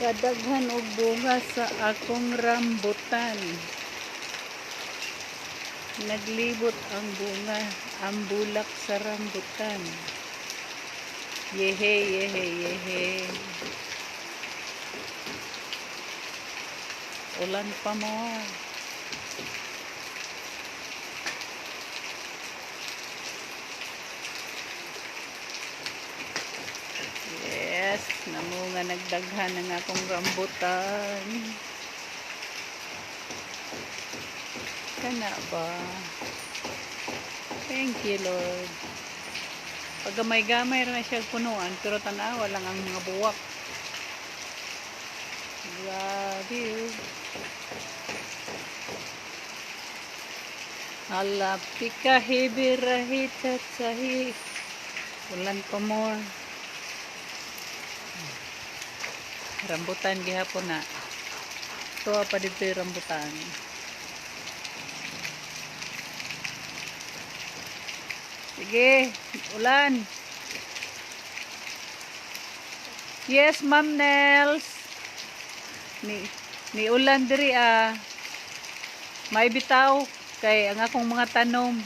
Kadaghan og bunga sa akong rambutan. Naglibot ang bunga, ang bulak sa rambutan. Yehe, yehe, yehe. Ulan pa mo. Yes, namunga nagdaghan ang akong rambutan. Kana ba? Thank you, Lord. Pag gamay-gamay na siya punuan, pero tanawa lang ang mga buwak. Love you. Hala, pika hibirahita sahi. Ulan pa more. Rambutan gihapon na. Tuwa pa dito yung rambutan. Sige, ulan. Yes, Ma'am Nels. Ni ulan diri may bitaw kay ang akong mga tanom.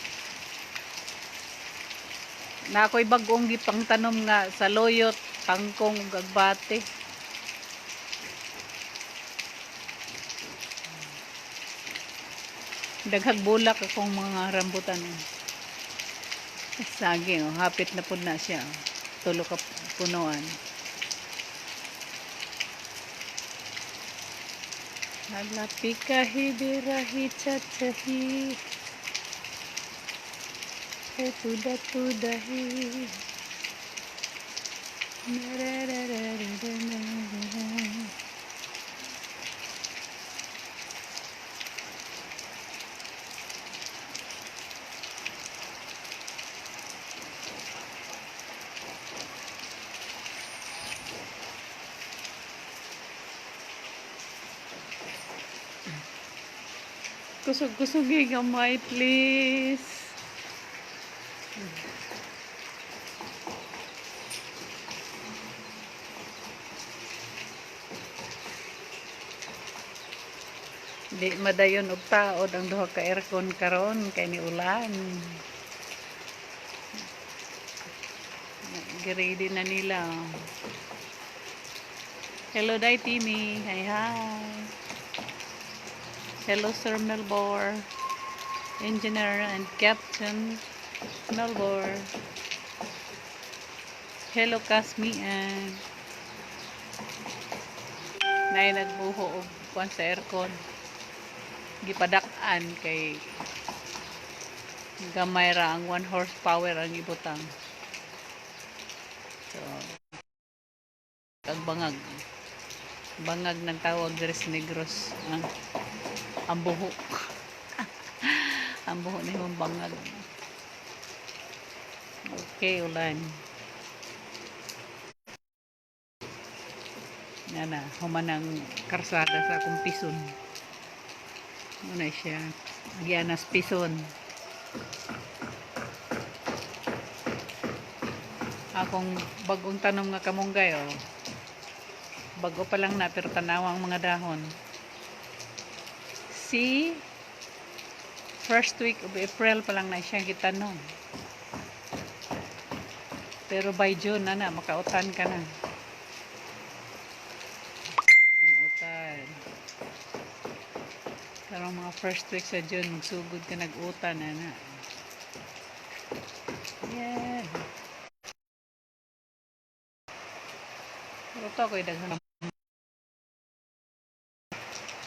Na ako'y bagong gipang tanom nga sa loyot, kangkong ug agbate. Daghag bulak akong mga rambutan. Saging, hapit na pud na siya. Tulo ka punuan. Hala pika hibirahi chachahi. Tuda tudahi. Kusog-kusog gamay, please. Di madayon og taod ang duha ka aircon karon kay ni ulan. Giredi na nila. Hello, Day Timmy. Hi, hi. Hello, Sir Melbor. Engineer and Captain Melbor. Hello, Kasmian. Nay nagbuho og kuan sa aircon. Gipadak-an kay gamay ra ang 1 horsepower ang ibutang. So, bangag. Bangag ng tawag diri sa Negros. Ang buho. Ang buho na yung bangag. Okay, ulan. Yan na, humanang karsada sa akong pison. Muna siya. Agianas pison. Akong bagong tanom nga kamunggay, oh. Bago pa lang na, pero tanawang mga dahon. See? First week of April pa lang na siya gitanom. Pero by June na makautan ka na. Utan. Pero mga first week sa June, magsugod ka nag-utan na. Yeah. Pero ito ako'y daghan.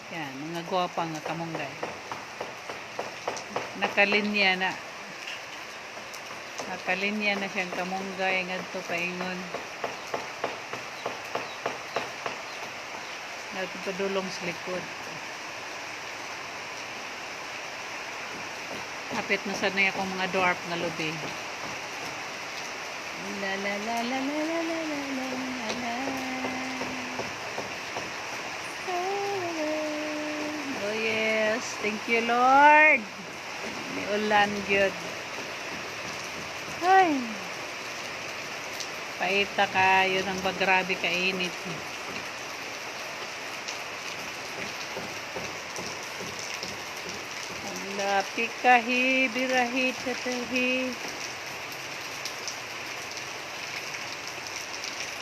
Yan, mga gwapa nga kamunggay. Nakalinya na. Nakalinya na siyang kamunggay ngadto paingon. Nagpadulong sa likod. Kapit na sanay akong mga dwarf na lubi. La la la la la la la la la la. Oh yes, thank you Lord. May ulan gyud. Ay. Paita kayo ng bagrabe kainit. Pikahi birahi tatahi.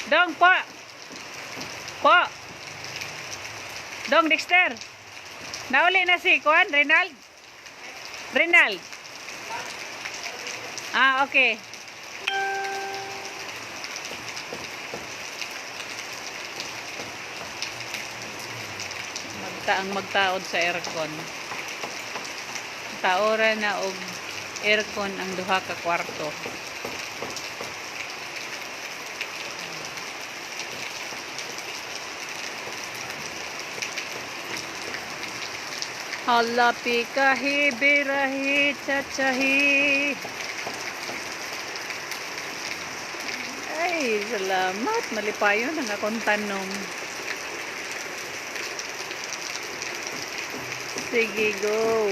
Dong po. Po. Dong Dexter. Nauli na si Kuan Renald. Renald. Ah, okay. Ang magtaod sa aircon. Taora na og aircon ang duha ka kwarto. Hala pikahi birahi chachahi. Ay, salamat. Malipayon ang akong tanong. Sige, go.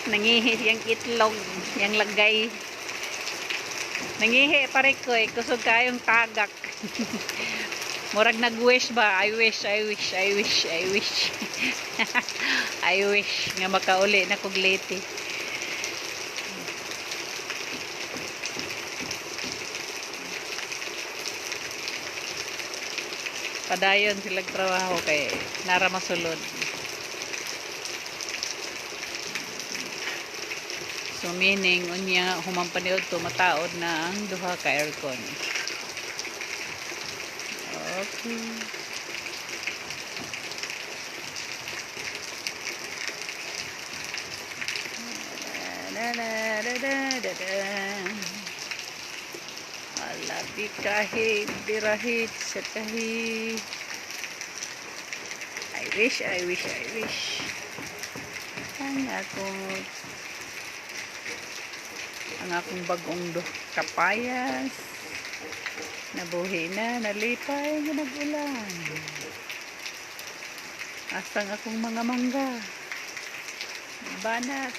Nangihi yung itlog, yung lagay. Nangihi pare ko eh, kusog kayong tagak. Murag nag-wish ba? I wish. I wish nga makauli na kog late. Padayon silang trabaho kay nara masulod. So meaning unya humang paniud to mataod na ang duha ka aircon. Okay. Ala pikahi birahit satahi. I wish. Ang akong bagong kapayas. Nabuhi na, nalipay, nag-ulan. Asang akong mga mangga. Banat.